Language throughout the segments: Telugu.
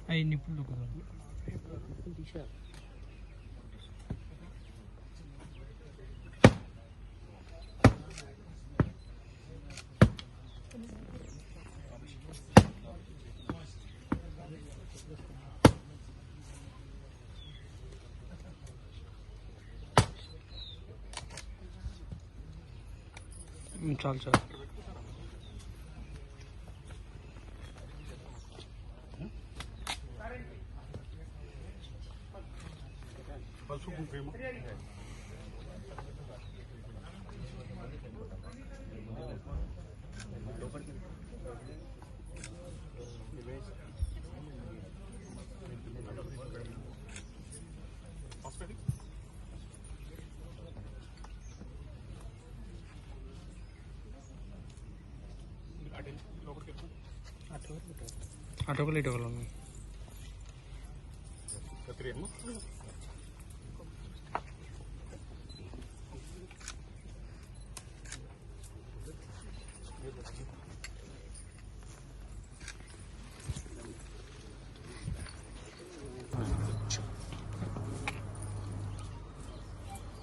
Ay nipple ko. चल चल आटो लेट हो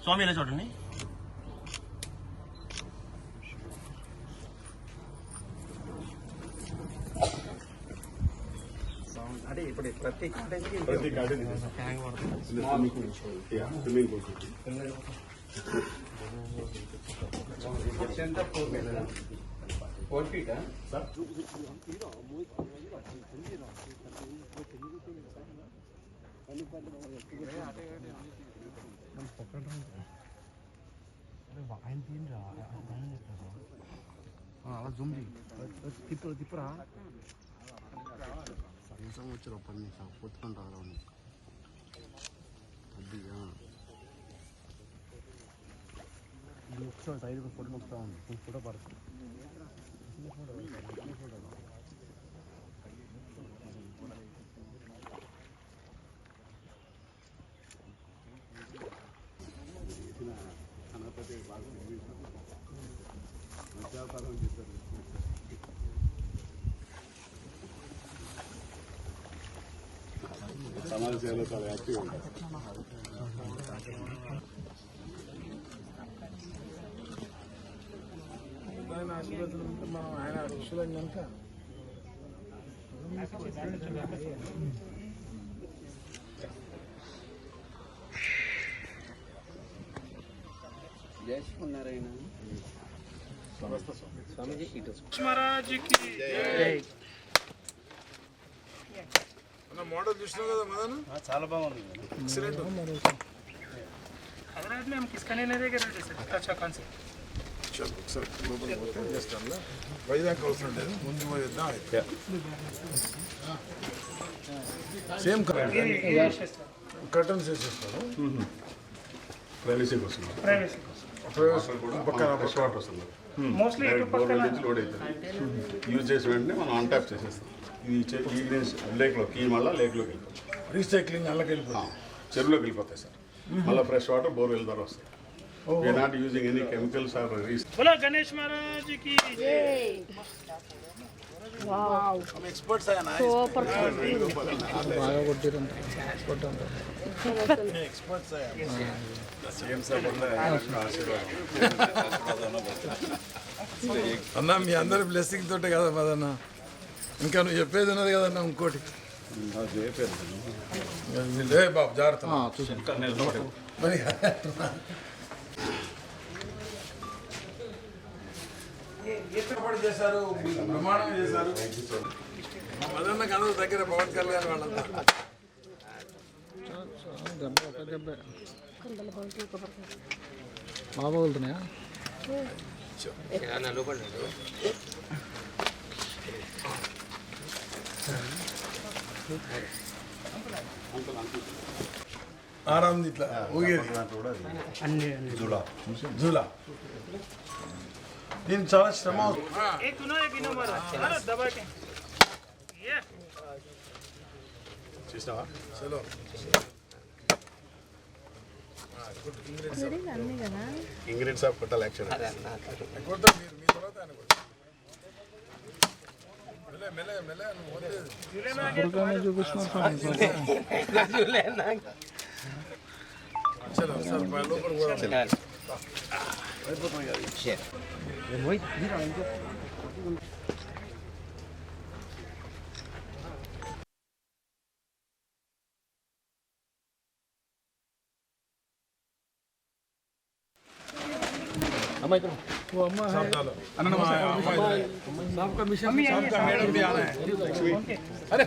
स्वामी చూడండి అంటే ఇప్పుడు ప్రతి గార్డెన్ హ్యాంగ్ పడుతుంది స్విమ్మింగ్ పూల్ ఎంత 4 feet సార్ అలా జూమ్ తిప్పురా సంవత్సరం వచ్చి 10 నిమిషాలు పొత్తుకొని రావడం అది ఒకసారి సైడ్ ఫోటో నొక్కుతా ఉంది ఫోటో పడుతుంది సమాజ సేవలో చాలా యాక్టివ్ ఉంటారు. ఆయన శిశులైనాక జయశ్రీనారాయణ స్వామిజీ ఇటు మహారాజ్కి జై. మోడల్ చూసినావు కదా మదన్, చాలా బాగుంది, ఎక్సలెంట్. హైదరాబాద్ में हम किसका नहीं देखे अच्छा कौन से చలో ఒకసారి లోపలికి పోతే జస్ట్ అలా వైజాగ్ అవసరం లేదు ముందు పోయిద్దాం అయితే సేమ్ కర్టన్స్ వేసేస్తాను ప్రైవసీ కోసం పక్కన ఫ్రెష్ వాటర్ వస్తుంది బోర్వెల్ నుంచి లోడ్ అవుతుంది యూజ్ చేసిన వెంటనే మనం అన్టాప్ చేసేస్తాం ఈ లేక్లో కీ మళ్ళీ లేక్లోకి వెళ్తాం రీసైక్లింగ్ అల్లకి వెళ్ళిపోతాం చెరువులోకి వెళ్ళిపోతాయి సార్ మళ్ళీ ఫ్రెష్ వాటర్ బోర్వెల్ ద్వారా వస్తాయి we are not using any chemicals or बोलो गणेश महाराज की ఎక్స్పర్ట్స్ అయినా ఎక్స్పర్ట్స్ అన్న మీ అందరి బ్లెస్సింగ్ తోటే కదా మదన్న ఇంకా నువ్వు చెప్పేది ఉన్నది కదన్న ఇంకోటి లే బాబు జాగ్రత్త మరి ఏర్పాటు చేశారు ప్రమాణం చేశారు మదన్నకు అందరూ దగ్గర పవన్ కళ్యాణ్ వాళ్ళంతా బాగా పగులుతున్నాయా ఆరాం ఇట్లా ఊగేది జూలా దీనికి చాలా శ్రమ एक सुनो एक इनो मारो चलो दबा के ये చూసావా చలో ఇంగ్రీడియంట్స్ ఆఫ్ కొట్టాలి యాక్చువల్ కొడతాం మీరు మీ తర్వాత ఆయన కొడతాం మెల్ల మెల్ల మెల్ల నువ్వు వదిలేదు. చలో సార్ లోపల కూడా साहब का मिशन साहब का मैडम भी आना है अरे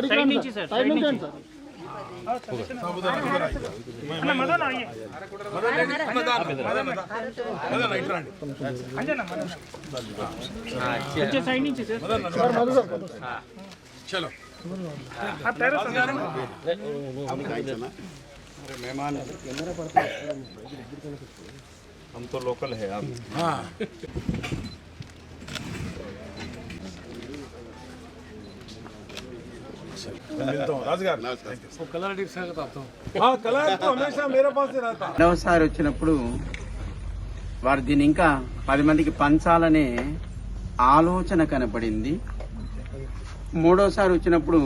साइड नीचे सर साइड नीचे साहब उधर उधर आइए ना मदन आइए मदन इधर రండి अंजना मदन अच्छा साइड नीचे सर चलो आप पैरों से मेहमान हम तो लोकल है आप हाँ मिलता हूँ राजगार कलर हाँ कलर तो हमेशा मेरे पास ही रहता రెండవసారి వచ్చినప్పుడు వారు దీన్ని ఇంకా 10 మందికి పంచాలనే ఆలోచన కనపడింది. మూడోసారి వచ్చినప్పుడు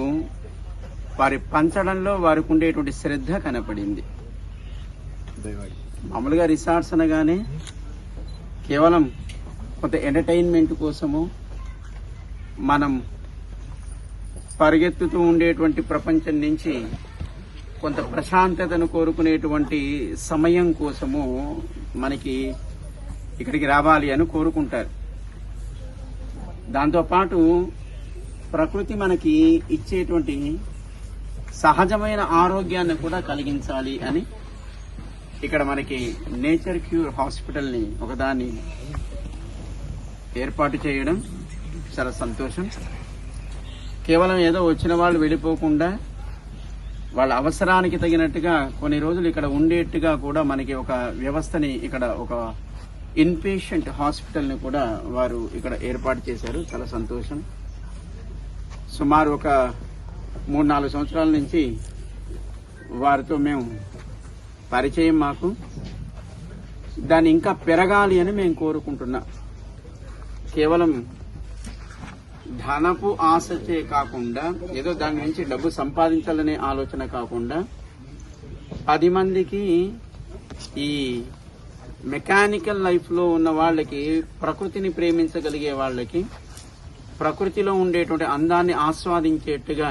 వారి పంచడంలో వారికి ఉండేటువంటి శ్రద్ధ కనపడింది. మామూలుగా రిసార్ట్స్ అనగానే కేవలం కొంత ఎంటర్టైన్మెంట్ కోసము మనం పరిగెత్తుతూ ఉండేటువంటి ప్రపంచం నుంచి కొంత ప్రశాంతతను కోరుకునేటువంటి సమయం కోసము మనకి ఇక్కడికి రావాలి అని కోరుకుంటారు. దాంతోపాటు ప్రకృతి మనకి ఇచ్చేటువంటి సహజమైన ఆరోగ్యాన్ని కూడా కలిగించాలి అని ఇక్కడ మనకి నేచర్ క్యూర్ హాస్పిటల్ని ఒకదాన్ని ఏర్పాటు చేయడం చాలా సంతోషం. కేవలం ఏదో వచ్చిన వాళ్ళు వెళ్ళిపోకుండా వాళ్ళ అవసరానికి తగినట్టుగా కొన్ని రోజులు ఇక్కడ ఉండేట్టుగా కూడా మనకి ఒక వ్యవస్థని ఇక్కడ ఒక ఇన్పేషెంట్ హాస్పిటల్ని కూడా వారు ఇక్కడ ఏర్పాటు చేశారు. చాలా సంతోషం. సుమారు ఒక 3-4 సంవత్సరాల నుంచి వారితో మేము పరిచయం మాకు దాన్ని ఇంకా పెరగాలి అని మేము కోరుకుంటున్నాం. కేవలం ధనపు ఆశచే కాకుండా ఏదో దాని నుంచి డబ్బు సంపాదించాలనే ఆలోచన కాకుండా 10 మందికి ఈ మెకానికల్ లైఫ్ లో ఉన్న వాళ్ళకి ప్రకృతిని ప్రేమించగలిగే వాళ్ళకి ప్రకృతిలో ఉండేటువంటి అందాన్ని ఆస్వాదించేట్టుగా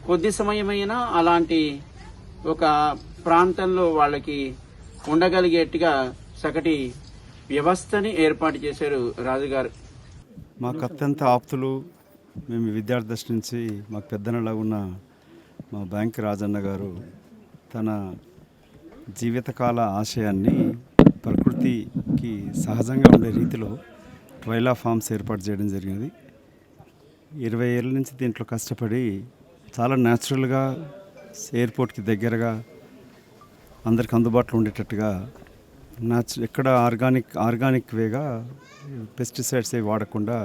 కొద్ది సమయమైనా అలాంటి ఒక ప్రాంతంలో వాళ్ళకి ఉండగలిగేట్టుగా చక్కటి వ్యవస్థని ఏర్పాటు చేశారు రాజుగారు. మాకు అత్యంత ఆప్తులు, మేము విద్యార్థి దశ నుంచి మాకు పెద్దనలా ఉన్న మా బ్యాంక్ రాజన్న గారు తన జీవితకాల ఆశయాన్ని ప్రకృతికి సహజంగా ఉండే రీతిలో ట్రైలా ఫార్మ్స్ ఏర్పాటు చేయడం జరిగింది. 20 ఏళ్ళ నుంచి దీంట్లో కష్టపడి చాలా న్యాచురల్గా ఎయిర్పోర్ట్కి దగ్గరగా అందరికి అందుబాటులో ఉండేటట్టుగా ఎక్కడ ఆర్గానిక్ వేగా పెస్టిసైడ్స్ అవి వాడకుండా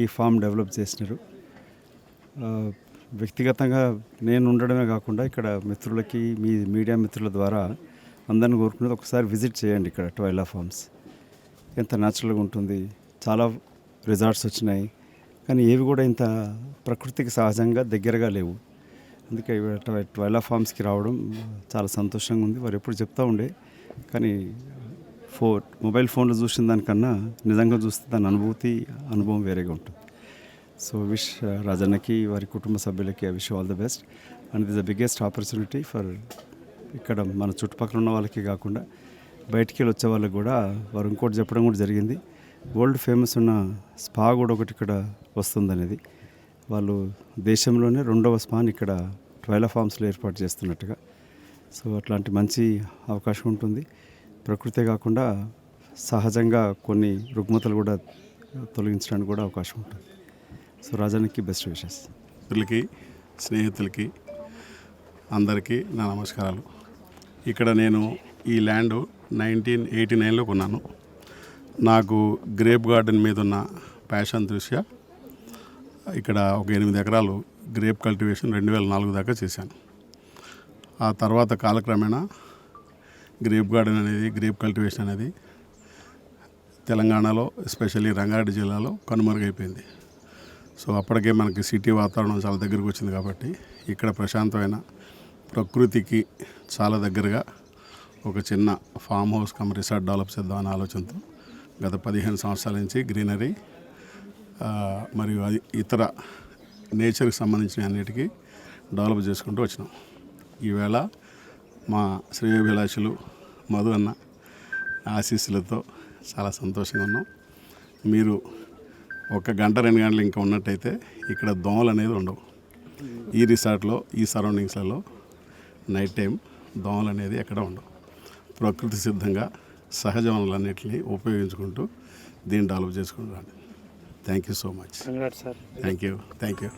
ఈ ఫామ్ డెవలప్ చేసినారు. వ్యక్తిగతంగా నేను ఉండడమే కాకుండా ఇక్కడ మిత్రులకి మీ మీడియా మిత్రుల ద్వారా అందరిని కోరుకునేది ఒకసారి విజిట్ చేయండి. ఇక్కడ ట్రైలా ఫార్మ్స్ ఎంత న్యాచురల్గా ఉంటుంది. చాలా రిసార్ట్స్ వచ్చినాయి కానీ ఏవి కూడా ఇంత ప్రకృతికి సహజంగా దగ్గరగా లేవు. అందుకే ట్రైలా ఫార్మ్స్కి రావడం చాలా సంతోషంగా ఉంది. వారు ఎప్పుడు చెప్తూ ఉండే కానీ మొబైల్ ఫోన్లో చూసిన దానికన్నా నిజంగా చూస్తే దాని అనుభవం వేరేగా ఉంటుంది. సో విష్ రాజన్నకి వారి కుటుంబ సభ్యులకి I wish all the best and it is the biggest opportunity for ఇక్కడ మన చుట్టుపక్కల ఉన్న వాళ్ళకి కాకుండా బయటికి వెళ్ళి వచ్చే వాళ్ళకి కూడా వారు ఇంకోటి చెప్పడం కూడా జరిగింది. వరల్డ్ ఫేమస్ ఉన్న స్పా కూడా ఒకటి ఇక్కడ వస్తుందనేది. వాళ్ళు దేశంలోనే 2వ స్పాని ఇక్కడ ట్రైలా ఫార్మ్స్లో ఏర్పాటు చేస్తున్నట్టుగా. సో అట్లాంటి మంచి అవకాశం ఉంటుంది. ప్రకృతే కాకుండా సహజంగా కొన్ని రుగ్మతలు కూడా తొలగించడానికి కూడా అవకాశం ఉంటుంది. సో రాజానికి బెస్ట్ విషెస్. మిత్రులకి, స్నేహితులకి అందరికీ నా నమస్కారాలు. ఇక్కడ నేను ఈ ల్యాండ్ 1989లో కొన్నాను. నాకు గ్రేప్ గార్డెన్ మీద ఉన్న ప్యాషన్ దృష్ట్యా ఇక్కడ ఒక 8 ఎకరాలు గ్రేప్ కల్టివేషన్ 2004 దాకా చేశాను. ఆ తర్వాత కాలక్రమేణా గ్రేప్ గార్డెన్ అనేది, గ్రేప్ కల్టివేషన్ అనేది తెలంగాణలో ఎస్పెషల్లీ రంగారెడ్డి జిల్లాలో కనుమరుగైపోయింది. సో అప్పటికే మనకి సిటీ వాతావరణం చాలా దగ్గరకు వచ్చింది కాబట్టి ఇక్కడ ప్రశాంతమైన ప్రకృతికి చాలా దగ్గరగా ఒక చిన్న farm house come resort develop చేద్దామనే ఆలోచనతో గత 15 సంవత్సరాల నుంచి గ్రీనరీ మరియు ఇతర నేచర్కి సంబంధించిన అన్నిటికీ డెవలప్ చేసుకుంటూ వచ్చినాం. ఈవేళ మా శ్రేయోభిలాషులు మధు అన్న ఆశీస్సులతో చాలా సంతోషంగా ఉన్నాం. మీరు 1 గంట 2 గంటలు ఇంకా ఉన్నట్టయితే ఇక్కడ దోమలు అనేది ఉండవు. ఈ రిసార్ట్లో, ఈ సరౌండింగ్స్లలో నైట్ టైం దోమలు అనేది ఎక్కడ ఉండవు. ప్రకృతి సిద్ధంగా సహజ వనరులన్నింటినీ ఉపయోగించుకుంటూ దీన్ని డెవలప్ చేసుకుంటాను. Thank you so much. Congrats sir. Thank you.